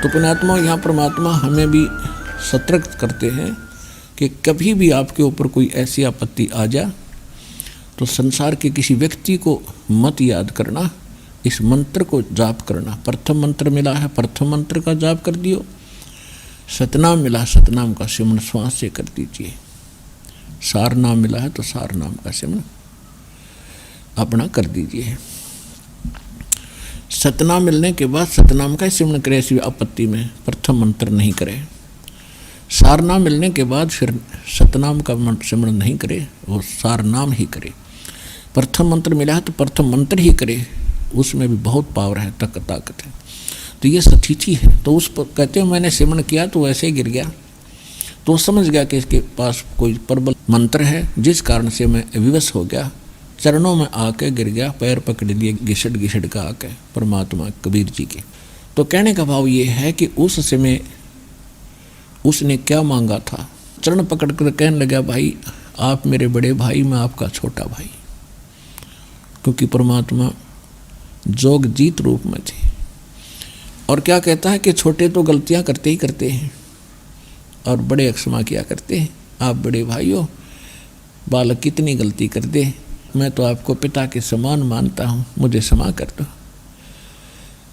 तो पुण्यात्मा यहाँ परमात्मा हमें भी सतर्क करते हैं कि कभी भी आपके ऊपर कोई ऐसी आपत्ति आ जाए तो संसार के किसी व्यक्ति को मत याद करना, इस मंत्र को जाप करना। प्रथम मंत्र मिला है, प्रथम मंत्र का जाप कर दियो। सतनाम मिला, सतनाम का सिमरण श्वास से कर दीजिए। सार नाम मिला है तो सार नाम का सिमरण अपना कर दीजिए। सतनाम मिलने के बाद सतनाम का सिमरण करे, ऐसी आपत्ति में प्रथम मंत्र नहीं करे। सार नाम मिलने के बाद फिर सतनाम का सिमरण नहीं करे, वो सार नाम ही करे। प्रथम मंत्र मिला है तो प्रथम मंत्र ही करे, उसमें भी बहुत पावर है, ताकत है। तो ये सतीची है। तो उस पर कहते हैं मैंने सिमरण किया तो वैसे ही गिर गया, तो समझ गया कि इसके पास कोई प्रबल मंत्र है, जिस कारण से मैं विवश हो गया, चरणों में आके गिर गया, पैर पकड़ लिए घिसट घिसट का आके परमात्मा कबीर जी के। तो कहने का भाव ये है कि उस समय उसने क्या मांगा था। चरण पकड़ कर कहने लगा, भाई आप मेरे बड़े भाई, मैं आपका छोटा भाई, क्योंकि परमात्मा जोग जीत रूप में थे। और क्या कहता है कि छोटे तो गलतियां करते ही करते हैं और बड़े क्षमा किया करते हैं। आप बड़े भाई हो, बालक कितनी गलती कर दे, मैं तो आपको पिता के समान मानता हूँ, मुझे क्षमा कर दो।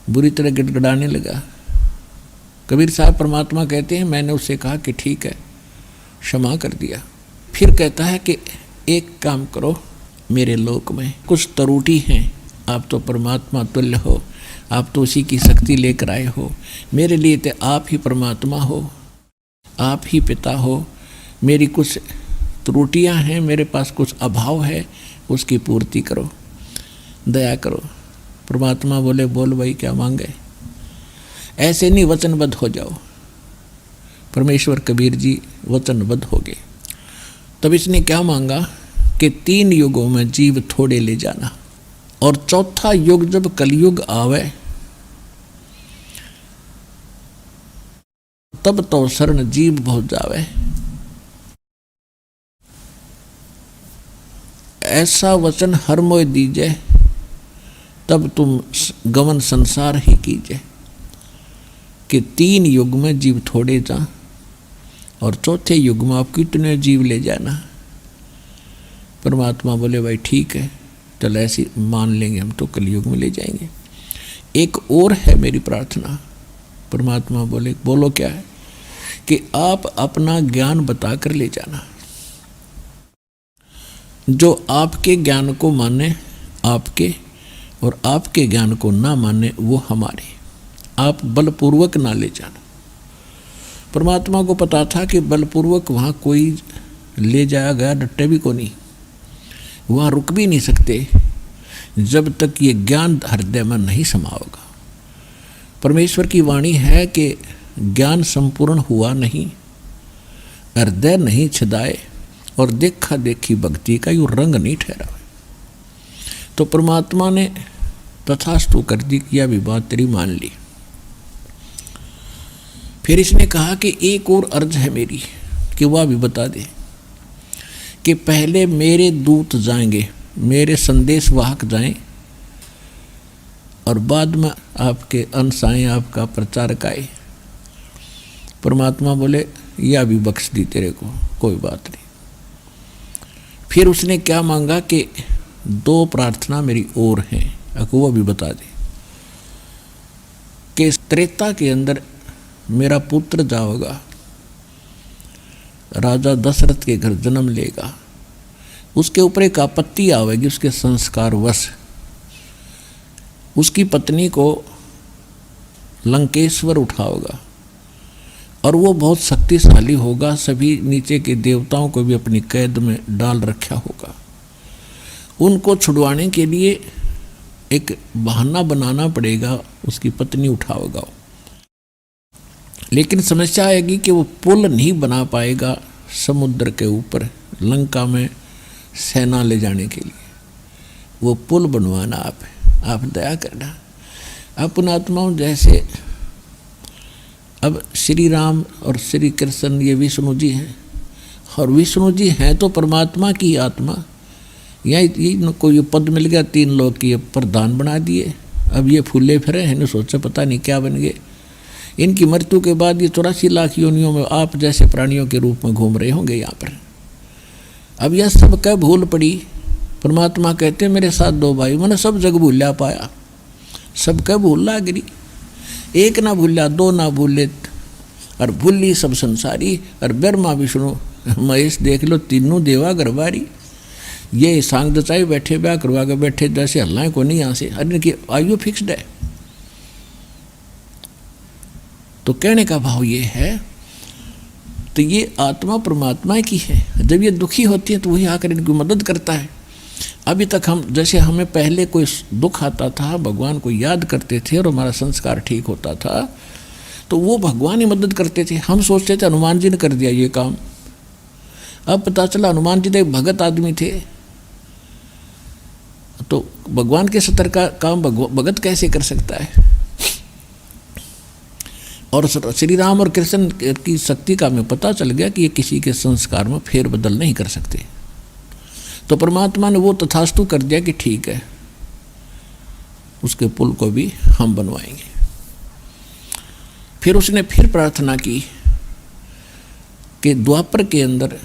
बुरी तरह गिड़गिड़ाने लगा। कबीर साहब परमात्मा कहते हैं मैंने उससे कहा कि ठीक है, क्षमा कर दिया। फिर कहता है कि एक काम करो, मेरे लोक में कुछ त्रुटि हैं, आप तो परमात्मा तुल्य हो, आप तो उसी की शक्ति लेकर आए हो, मेरे लिए तो आप ही परमात्मा हो, आप ही पिता हो। मेरी कुछ त्रुटियां हैं, मेरे पास कुछ अभाव है, उसकी पूर्ति करो, दया करो। परमात्मा बोले बोल भाई क्या मांगे, ऐसे नहीं वचनबद्ध हो जाओ। परमेश्वर कबीर जी वचनबद्ध हो गए। तब इसने क्या मांगा कि 3 युगों में जीव थोड़े ले जाना, और चौथा युग जब कलयुग आवे तब तो शरण जीव बहुत जावे। ऐसा वचन हर मोय दीजे, तब तुम गमन संसार ही कीजिए। कि 3 युग में जीव थोड़े जा, और चौथे युग में आप कितने जीव ले जाना। परमात्मा बोले भाई ठीक है, चल ऐसी मान लेंगे, हम तो कलयुग में ले जाएंगे। एक और है मेरी प्रार्थना। परमात्मा बोले बोलो क्या है, कि आप अपना ज्ञान बता कर ले जाना। जो आपके ज्ञान को माने आपके, और आपके ज्ञान को ना माने वो हमारे, आप बलपूर्वक ना ले जाना। परमात्मा को पता था कि बलपूर्वक वहाँ कोई ले जाया गया डट्टे भी को नहीं, वहाँ रुक भी नहीं सकते जब तक ये ज्ञान हृदय में नहीं समा होगा। परमेश्वर की वाणी है कि ज्ञान संपूर्ण हुआ नहीं, हृदय नहीं छिदाए, और देखा देखी भक्ति का यूँ रंग नहीं ठहरा। तो परमात्मा ने तथास्तु कर दी, किया भी बात तेरी मान ली। फिर इसने कहा कि एक और अर्ज है मेरी, कि वह भी बता दे कि पहले मेरे दूत जाएंगे, मेरे संदेश वाहक जाएं, और बाद में आपके अंश आए, आपका प्रचारक आए। परमात्मा बोले यह भी बख्श दी तेरे को, कोई बात नहीं। फिर उसने क्या मांगा कि 2 प्रार्थना मेरी और हैं, वो भी बता दे कि त्रेता के अंदर मेरा पुत्र जाओगा, राजा दशरथ के घर जन्म लेगा, उसके ऊपर एक आपत्ति आवेगी, उसके संस्कार वश उसकी पत्नी को लंकेश्वर उठाओगा, और वो बहुत शक्तिशाली होगा, सभी नीचे के देवताओं को भी अपनी कैद में डाल रखा होगा। उनको छुड़वाने के लिए एक बहाना बनाना पड़ेगा, उसकी पत्नी उठाओगा। लेकिन समस्या आएगी कि वो पुल नहीं बना पाएगा समुद्र के ऊपर लंका में सेना ले जाने के लिए। वो पुल बनवाना आप दया करना। अपना आत्माओं जैसे अब श्री राम और श्री कृष्ण ये विष्णु जी हैं, और विष्णु जी हैं तो परमात्मा की आत्मा। यहाँ को ये पद मिल गया, 3 लोग की प्रधान बना दिए। अब ये फूले फिरे हैं, सोचा पता नहीं क्या बन गए। इनकी मृत्यु के बाद ये 84 लाख योनियों में आप जैसे प्राणियों के रूप में घूम रहे होंगे यहाँ पर। अब यह सब क्या भूल पड़ी। परमात्मा कहते मेरे साथ 2 भाई, मैंने सब जग भूला पाया, सब क्या भूल गिरी, एक ना भूला 2 ना भूले, और भूली सब संसारी, और ब्रह्मा विष्णु महेश देख लो तीनों देवा गरबारी। ये सांग दचाई बैठे ब्याह करवा के बैठे, जैसे हल्लाएं को नहीं यहाँ से, अरे की आयु फिक्स्ड है। तो कहने का भाव ये है, तो ये आत्मा परमात्मा की है। जब ये दुखी होती है तो वही आकर इनकी मदद करता है। अभी तक हम जैसे हमें पहले कोई दुख आता था, भगवान को याद करते थे और हमारा संस्कार ठीक होता था, तो वो भगवान ही मदद करते थे। हम सोचते थे हनुमान जी ने कर दिया ये काम। अब पता चला हनुमान जी तो एक भगत आदमी थे, तो भगवान के सतर का काम भगत कैसे कर सकता है। और श्री राम और कृष्ण की शक्ति का हमें पता चल गया कि ये किसी के संस्कार में फेर बदल नहीं कर सकते। तो परमात्मा ने वो तथास्तु कर दिया कि ठीक है, उसके पुल को भी हम बनवाएंगे। फिर उसने फिर प्रार्थना की कि द्वापर के अंदर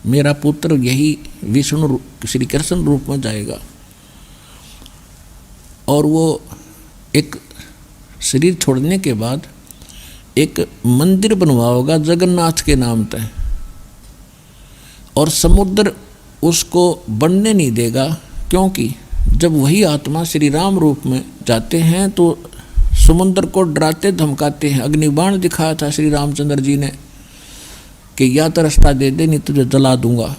मेरा पुत्र यही विष्णु श्री कृष्ण रूप में जाएगा, और वो एक शरीर छोड़ने के बाद एक मंदिर बनवाओगा जगन्नाथ के नाम पे, और समुद्र उसको बनने नहीं देगा, क्योंकि जब वही आत्मा श्री राम रूप में जाते हैं तो समुद्र को डराते धमकाते हैं। अग्निबाण दिखाया था श्री रामचंद्र जी ने कि या तो रास्ता दे दे नहीं तुझे जला दूंगा।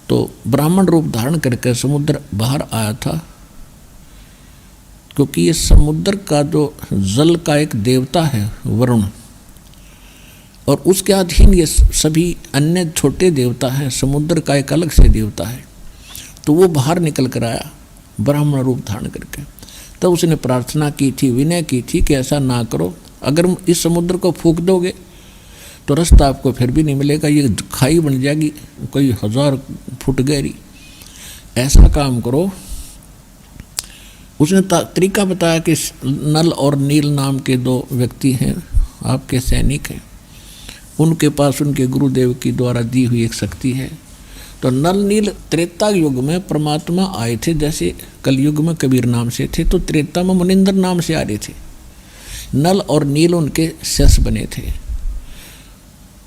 तो ब्राह्मण रूप धारण करके समुद्र बाहर आया था, क्योंकि ये समुद्र का जो जल का एक देवता है वरुण, और उसके अधीन ये सभी अन्य छोटे देवता हैं। समुद्र का एक अलग से देवता है। तो वो बाहर निकल कर आया ब्राह्मण रूप धारण करके। तब उसने प्रार्थना की थी, विनय की थी कि ऐसा ना करो, अगर इस समुद्र को फूंक दोगे तो रास्ता आपको फिर भी नहीं मिलेगा, ये खाई बन जाएगी कोई 1000 फुट गहरी। ऐसा काम करो। उसने तरीका बताया कि नल और नील नाम के 2 व्यक्ति हैं, आपके सैनिक हैं, उनके पास उनके गुरुदेव की द्वारा दी हुई एक शक्ति है। तो नल नील त्रेता युग में परमात्मा आए थे, जैसे कलयुग में कबीर नाम से थे, तो त्रेता में मुनिंदर नाम से आ रहे थे। नल और नील उनके शिष्य बने थे।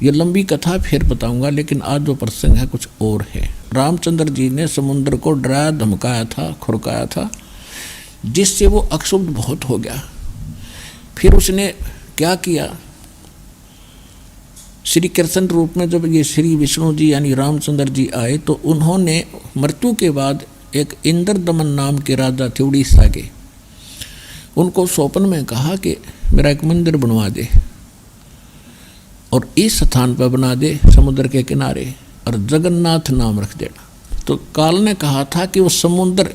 ये लंबी कथा फिर बताऊंगा, लेकिन आज जो प्रसंग है कुछ और है। रामचंद्र जी ने समुद्र को डराया धमकाया था, खुरकाया था, जिससे वो अक्षुब्ध बहुत हो गया। फिर उसने क्या किया, श्री कृष्ण रूप में जब ये श्री विष्णु जी यानी रामचंद्र जी आए, तो उन्होंने मृत्यु के बाद एक इंद्रदमन नाम के राजा थे उड़ीसा के, उनको स्वप्न में कहा कि मेरा एक मंदिर बनवा दे और इस स्थान पर बना दे समुद्र के किनारे, और जगन्नाथ नाम रख देना। तो काल ने कहा था कि वो समुद्र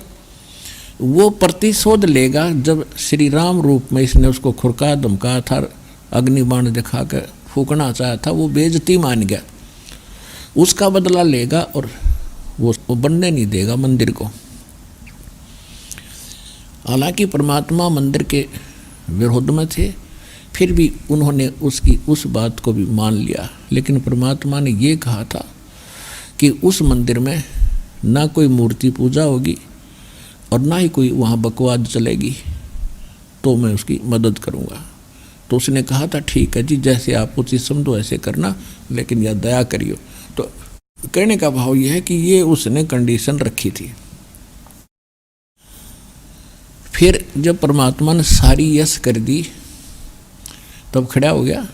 वो प्रतिशोध लेगा। जब श्री राम रूप में इसने उसको खुरका धमकाया था, अग्निबाण दिखा कर फूकना चाहा था, वो बेइज्जती मान गया, उसका बदला लेगा और वो बनने नहीं देगा मंदिर को। हालांकि परमात्मा मंदिर के विरोध में थे, फिर भी उन्होंने उसकी उस बात को भी मान लिया। लेकिन परमात्मा ने ये कहा था कि उस मंदिर में ना कोई मूर्ति पूजा होगी और ना ही कोई वहाँ बकवाद चलेगी, तो मैं उसकी मदद करूँगा। तो उसने कहा था ठीक है जी, जैसे आप उचित समझो ऐसे करना, लेकिन यह दया करियो। तो कहने का भाव यह है कि ये उसने कंडीशन रखी थी। फिर जब परमात्मा ने सारी यश कर दी, तब खड़ा हो गया,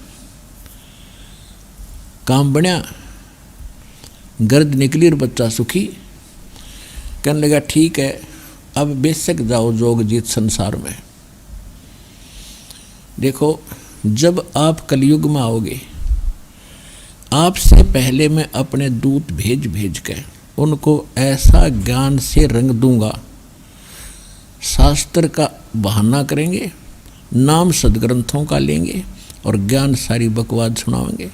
काम बनया, गर्द निकली और बच्चा सुखी। कहने लगा ठीक है, अब बेशक जाओ जोग जीत संसार में। देखो, जब आप कलयुग में आओगे, आपसे पहले मैं अपने दूत भेज के उनको ऐसा ज्ञान से रंग दूंगा, शास्त्र का बहाना करेंगे, नाम सदग्रंथों का लेंगे और ज्ञान सारी बकवाद सुनाएंगे।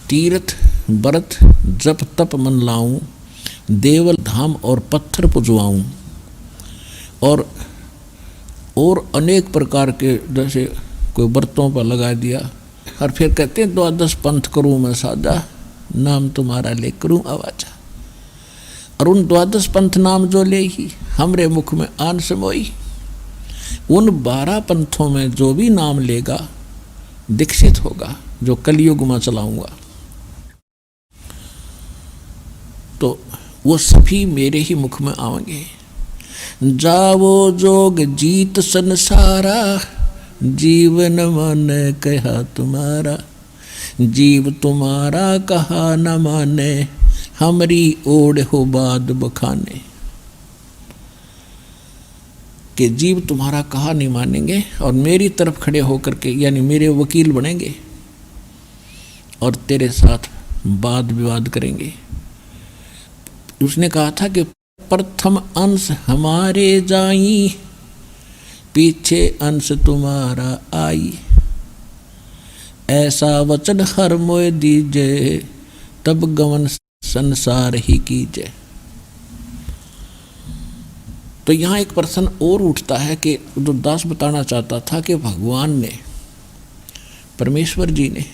तीर्थ व्रत जप तप मन लाऊं, देवल धाम और पत्थर पुजवाऊं, और और अनेक प्रकार के, जैसे कोई व्रतों पर लगा दिया, और फिर कहते हैं 12 पंथ करूँ मैं सादा, नाम तुम्हारा ले करूँ आवाजा। और उन 12 पंथ नाम जो ले ही हमरे मुख में आन समोई, उन 12 पंथों में जो भी नाम लेगा दीक्षित होगा, जो कलयुग में चलाऊंगा, तो वो सभी मेरे ही मुख में आएंगे। जावो जोग जीत संसारा, जीवन मन कहा तुम्हारा, जीव तुम्हारा कहा न माने, हमरी ओढ़ हो बाद बखाने। कि जीव तुम्हारा कहा नहीं मानेंगे और मेरी तरफ खड़े होकर के, यानी मेरे वकील बनेंगे और तेरे साथ वाद विवाद करेंगे। उसने कहा था कि प्रथम अंश हमारे जाई, पीछे अंश तुम्हारा आई, ऐसा वचन हर मोय दीजे, तब गमन संसार ही कीजे। तो यहाँ एक प्रश्न और उठता है कि जो दास बताना चाहता था कि भगवान ने, परमेश्वर जी ने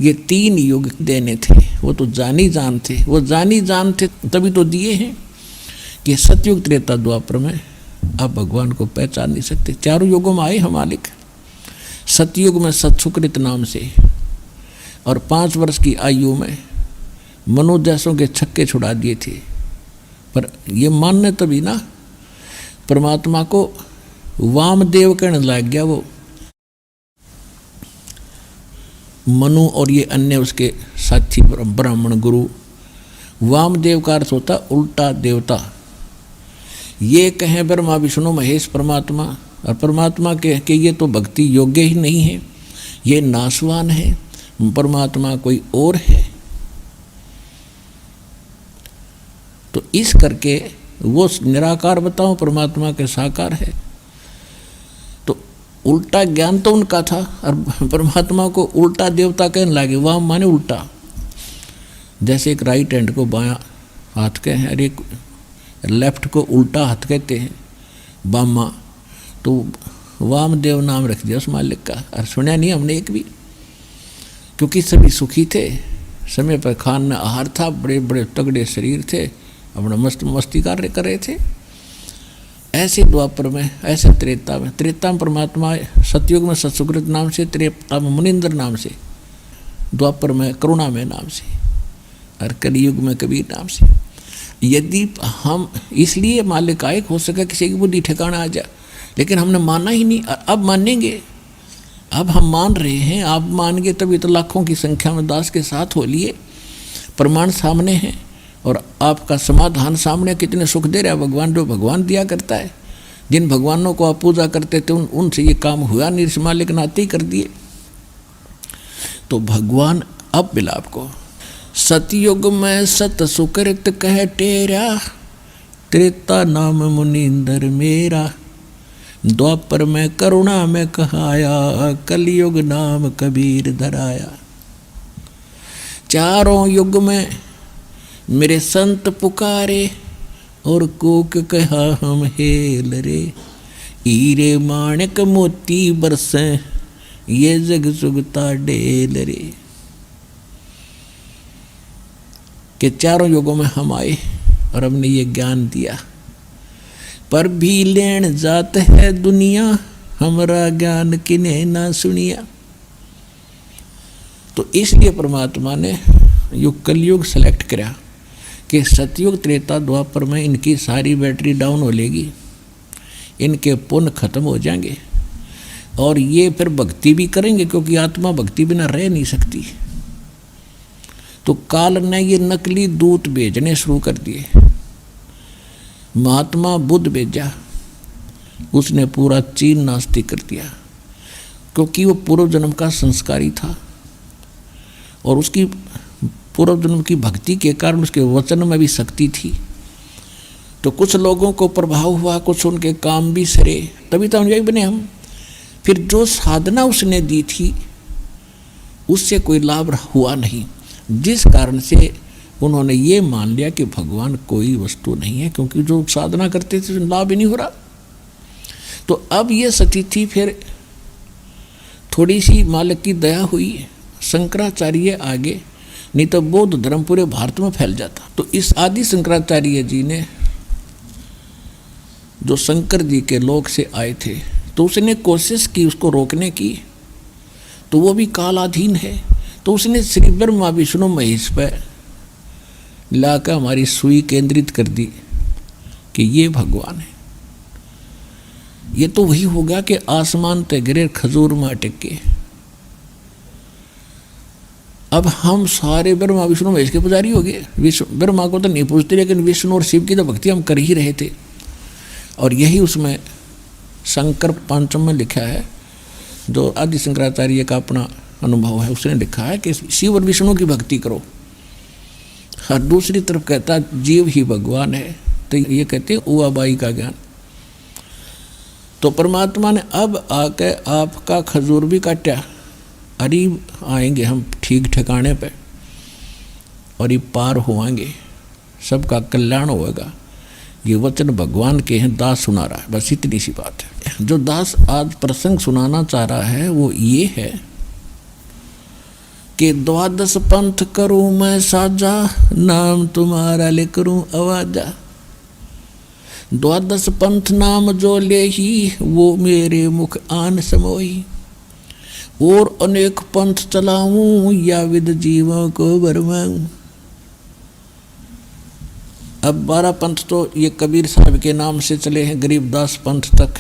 ये 3 युग देने थे, वो तो जानी जान थे, वो जानी जान थे तभी तो दिए हैं कि सतयुग त्रेता द्वापर में आप भगवान को पहचान नहीं सकते। 4 युगों में आए हम मालिक, सतयुग में सत्सुकृत नाम से, और 5 वर्ष की आयु में मनोजैसों के छक्के छुड़ा दिए थे। पर ये मानने तभी ना परमात्मा को वामदेव कहने लग गया वो मनु और ये अन्य उसके साथी ब्राह्मण गुरु। वामदेव का अर्थ होता उल्टा देवता। ये कहें ब्रह्मा विष्णु महेश परमात्मा, और परमात्मा के कि ये तो भक्ति योग्य ही नहीं है, ये नाशवान है, परमात्मा कोई और है। तो इस करके वो निराकार बताऊं परमात्मा के साकार है, तो उल्टा ज्ञान तो उनका था और परमात्मा को उल्टा देवता कहने लगे। वाम माने उल्टा, जैसे एक राइट हैंड को बायां हाथ कहे और एक लेफ्ट को उल्टा हाथ कहते हैं बामा, तो वामदेव नाम रख दिया उस मालिक का। और सुना नहीं हमने एक भी, क्योंकि सभी सुखी थे, समय पर खाना आहार था, बड़े बड़े तगड़े शरीर थे, अपना मस्ती कार्य कर रहे थे। ऐसे द्वापर में, ऐसे त्रेता में परमात्मा, सतयुग में सत्सुकृत नाम से, त्रेता में मुनिंद्र नाम से, द्वापर में करुणा में नाम से, और कलयुग में कबीर नाम से। यदि हम इसलिए मालिक आए, हो सका किसी की बुद्धि ठिकाना आ जाए, लेकिन हमने माना ही नहीं। अब मानेंगे, अब हम मान रहे हैं, आप मान गए तभी तो लाखों की संख्या में दास के साथ हो लिए, प्रमाण सामने हैं और आपका समाधान सामने। कितने सुख दे रहा है भगवान, जो भगवान दिया करता है। जिन भगवानों को आप पूजा करते थे उनसे ये काम हुआ नहीं, इस मालिक नाते ही कर दिए। तो भगवान अब मिला आपको। सतयुग में सत सुकृत कह टेरा, त्रेता नाम मुनिंदर मेरा, द्वापर में करुणा में कहाया, कलयुग नाम कबीर धराया। चारों युग में मेरे संत पुकारे, और कोक कहा हम हेल रे, हीरे माणिक मोती बरसे, ये जग सुगता डेल रे। कि चारों युगों में हम आए और हमने ये ज्ञान दिया, पर भी लेन जात है दुनिया, हमारा ज्ञान किन्हें ना सुनिया। तो इसलिए परमात्मा ने युग कलयुग सेलेक्ट करा कि सतयुग त्रेता द्वापर में इनकी सारी बैटरी डाउन हो लेगी, इनके पुण्य खत्म हो जाएंगे और ये फिर भक्ति भी करेंगे, क्योंकि आत्मा भक्ति बिना रह नहीं सकती। तो काल ने ये नकली दूत भेजने शुरू कर दिए। महात्मा बुद्ध भेजा, उसने पूरा चीन नास्तिक कर दिया, क्योंकि वो पूर्व जन्म का संस्कारी था और उसकी पूर्व जन्म की भक्ति के कारण उसके वचन में भी शक्ति थी। तो कुछ लोगों को प्रभाव हुआ, कुछ उनके काम भी सरे, तभी तो अनुयायी बने हम। फिर जो साधना उसने दी थी उससे कोई लाभ हुआ नहीं, जिस कारण से उन्होंने ये मान लिया कि भगवान कोई वस्तु नहीं है, क्योंकि जो साधना करते थे लाभ ही नहीं हो रहा। तो अब ये सती थी, फिर थोड़ी सी मालिक की दया हुई, शंकराचार्य आगे, नहीं तो बौद्ध धर्म पूरे भारत में फैल जाता। तो इस आदि शंकराचार्य जी ने, जो शंकर जी के लोक से आए थे, तो उसने कोशिश की उसको रोकने की, तो वो भी कालाधीन है। तो उसने श्री ब्रह्मा विष्णु महेश पर लाकर हमारी सुई केंद्रित कर दी कि ये भगवान है। ये तो वही होगा कि आसमान ते गिरे खजूर में अटक के। अब हम सारे ब्रह्मा विष्णु महेश के पुजारी हो गए। ब्रह्मा को तो नहीं पूछते, लेकिन विष्णु और शिव की तो भक्ति हम कर ही रहे थे। और यही उसमें शंकर पंचम में लिखा है, जो आदि शंकराचार्य का अपना अनुभव है, उसने लिखा है कि शिव और विष्णु की भक्ति करो। और दूसरी तरफ कहता जीव ही भगवान है, तो ये कहते हैं उआबाई का ज्ञान। तो परमात्मा ने अब आके आपका खजूर भी काटा, अरे आएंगे हम ठीक ठिकाने पे और ये पार होवांगे, सबका कल्याण होगा। ये वचन भगवान के हैं, दास सुना रहा है। बस इतनी सी बात है। जो दास आज प्रसंग सुनाना चाह रहा है वो ये है कि 12 पंथ करूं मैं साजा, नाम तुम्हारा ले करूं आवाजा। 12 पंथ नाम जो ले ही, वो मेरे मुख आन समोई। और अनेक पंथ चलाऊं, या विद जीवों को बरमाऊं। अब 12 पंथ तो ये कबीर साहब के नाम से चले हैं, गरीबदास पंथ तक।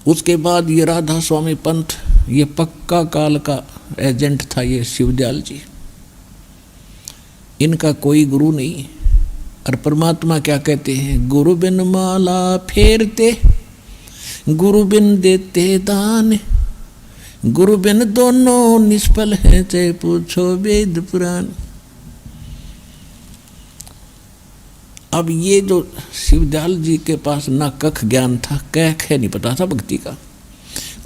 उसके बाद ये राधा स्वामी पंथ, ये पक्का काल का एजेंट था ये शिवदयाल जी। इनका कोई गुरु नहीं। और परमात्मा क्या कहते हैं, गुरु बिन माला फेरते, गुरु बिन देते दान, गुरु बिन दोनों निष्फल हैं, चाहे पूछो वेद पुराण। अब ये जो शिवदयाल जी के पास ना कख ज्ञान था, कह ख नहीं पता था भक्ति का,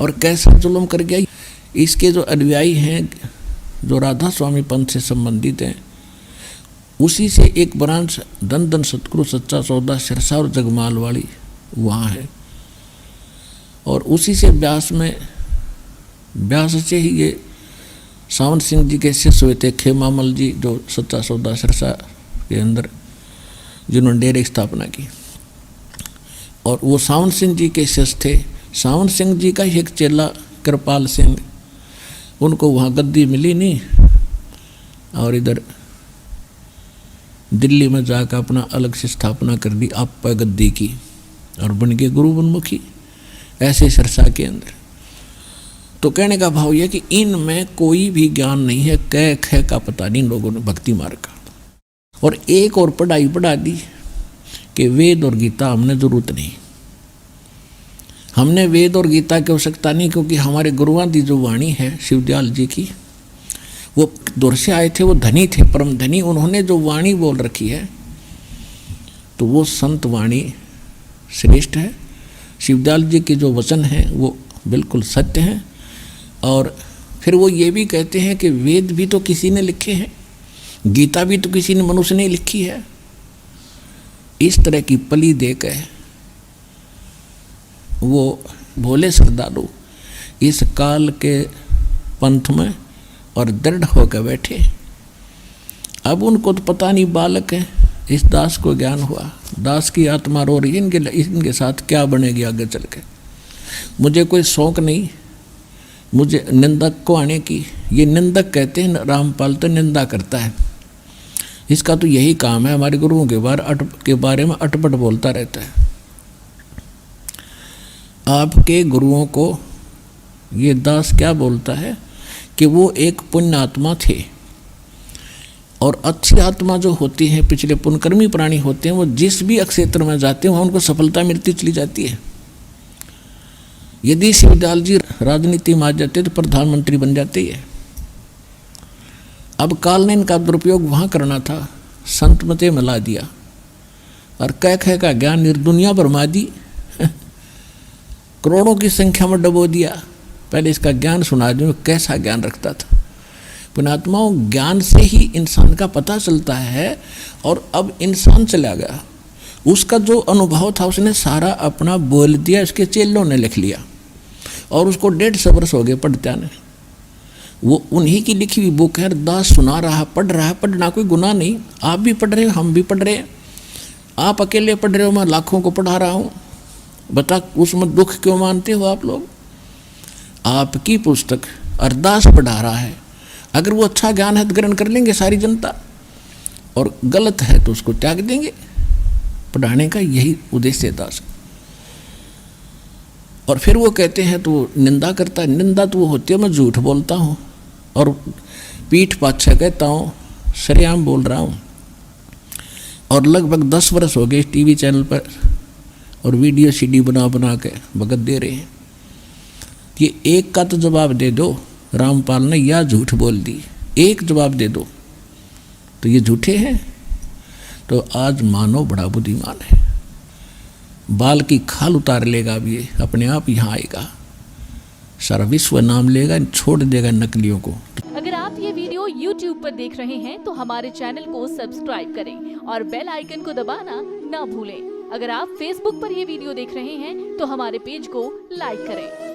और कैसा जुल्म कर गया। इसके जो अनुयायी हैं, जो राधा स्वामी पंथ से संबंधित हैं, उसी से एक ब्रांच धन धन सतगुरु सच्चा सौदा सिरसा और जगमाल वाली वहाँ है। और उसी से व्यास से ही ये सावन सिंह जी के शिष्य हुए थे, खेमामल जी, जो सच्चा सौदा सिरसा के अंदर जिन्होंने डेरे की स्थापना की। और वो सावन सिंह जी के शिष्य थे। सावन सिंह जी का एक चेला कृपाल सिंह, उनको वहाँ गद्दी मिली नहीं, और इधर दिल्ली में जाकर अपना अलग से स्थापना कर दी आप पर गद्दी की, और बन गए गुरु बनमुखी ऐसे सिरसा के अंदर। तो कहने का भाव यह कि इनमें कोई भी ज्ञान नहीं है, कह ख का पता नहीं लोगों ने भक्ति मार्ग का। और एक और पढ़ाई पढ़ा दी कि वेद और गीता हमने जरूरत नहीं। हमने वेद और गीता की आवश्यकता नहीं, क्योंकि हमारे गुरुआं की जो वाणी है शिवदयाल जी की, वो दूर से आए थे, वो धनी थे, परम धनी। उन्होंने जो वाणी बोल रखी है, तो वो संत वाणी श्रेष्ठ है। शिवदयाल जी के जो वचन हैं वो बिल्कुल सत्य हैं। और फिर वो ये भी कहते हैं कि वेद भी तो किसी ने लिखे हैं, गीता भी तो किसी ने मनुष्य ने लिखी है। इस तरह की पली देकर वो भोले श्रद्धालु इस काल के पंथ में और दृढ़ होकर बैठे। अब उनको तो पता नहीं, बालक है। इस दास को ज्ञान हुआ, दास की आत्मा रो रही है, इनके साथ क्या बनेगी आगे चल के। मुझे कोई शौक नहीं मुझे निंदक को आने की। ये निंदक कहते हैं, रामपाल तो निंदा करता है, इसका तो यही काम है, हमारे गुरुओं के बारे में अटपट बोलता रहता है। आपके गुरुओं को ये दास क्या बोलता है कि वो एक पुण्य आत्मा थे, और अच्छी आत्मा जो होती है, पिछले पुण्यकर्मी प्राणी होते हैं, वो जिस भी क्षेत्र में जाते हैं वहाँ उनको सफलता मिलती चली जाती है। यदि शिवदयाल जी राजनीति में आ जाते तो प्रधानमंत्री बन जाते हैं। अब काल ने इनका दुरुपयोग वहाँ करना था, संत मते मिला दिया, और कह कह का ज्ञान निर्दुनिया बरमा दी, करोड़ों की संख्या में डबो दिया। पहले इसका ज्ञान सुना दूं, कैसा ज्ञान रखता था। पुण्यात्माओं, ज्ञान से ही इंसान का पता चलता है। और अब इंसान चला गया, उसका जो अनुभव था उसने सारा अपना बोल दिया, इसके चेलों ने लिख लिया और उसको 150 वर्ष हो गए पढ़त्या ने। वो उन्हीं की लिखी हुई बुक है, दास सुना रहा, पढ़ रहा है। पढ़ना कोई गुनाह नहीं, आप भी पढ़ रहे हो, हम भी पढ़ रहे हैं। आप अकेले पढ़ रहे हो, मैं लाखों को पढ़ा रहा हूँ। बता उसमें दुख क्यों मानते हो आप लोग? आपकी पुस्तक अरदास पढ़ा रहा है, अगर वो अच्छा ज्ञान है तो ग्रहण कर लेंगे सारी जनता, और गलत है तो उसको त्याग देंगे। पढ़ाने का यही उद्देश्य है दास। और फिर वो कहते हैं तो निंदा करता है। निंदा तो वो होती है मैं झूठ बोलता हूँ और पीठ पाछे कहता हूँ, सरेआम बोल रहा हूँ। और लगभग 10 वर्ष हो गए टीवी चैनल पर और वीडियो सीडी बना बना के भगत दे रहे हैं। ये एक का तो जवाब दे दो, रामपाल ने या झूठ बोल दी, एक जवाब दे दो तो ये झूठे हैं। तो आज मानव बड़ा बुद्धिमान है, बाल की खाल उतार लेगा, अब ये अपने आप यहाँ आएगा, सारा विश्व नाम लेगा, छोड़ देगा नकलियों को। अगर आप ये वीडियो YouTube पर देख रहे हैं तो हमारे चैनल को सब्सक्राइब करें और बेल आइकन को दबाना ना भूलें। अगर आप Facebook पर ये वीडियो देख रहे हैं तो हमारे पेज को लाइक करें।